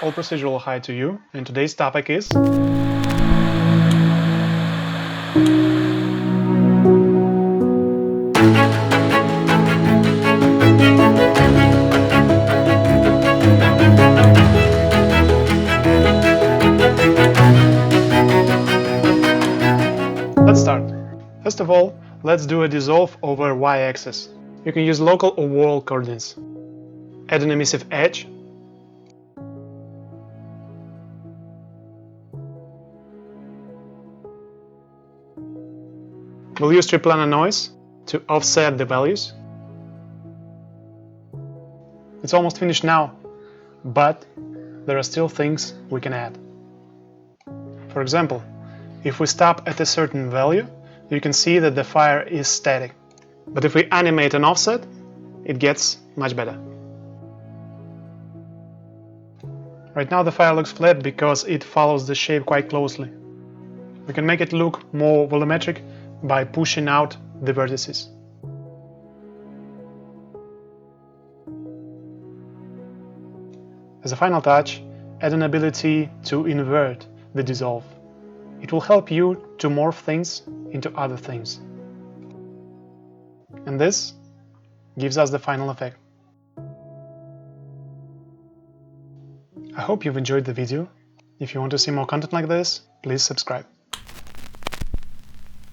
all procedural hi to you, and today's topic is Let's start. First of all, let's do a dissolve over y-axis. You can use local or world coordinates. Add an emissive edge. We'll use TRIPLANAR noise to offset the values. It's almost finished now, but there are still things we can add. For example, if we stop at a certain value, you can see that the fire is static. But if we animate an offset, it gets much better. Right now the fire looks flat because it follows the shape quite closely. We can make it look more volumetric by pushing out the vertices. As a final touch, add an ability to invert the dissolve. It will help you to morph things into other things. And this gives us the final effect. I hope you've enjoyed the video. If you want to see more content like this, please subscribe.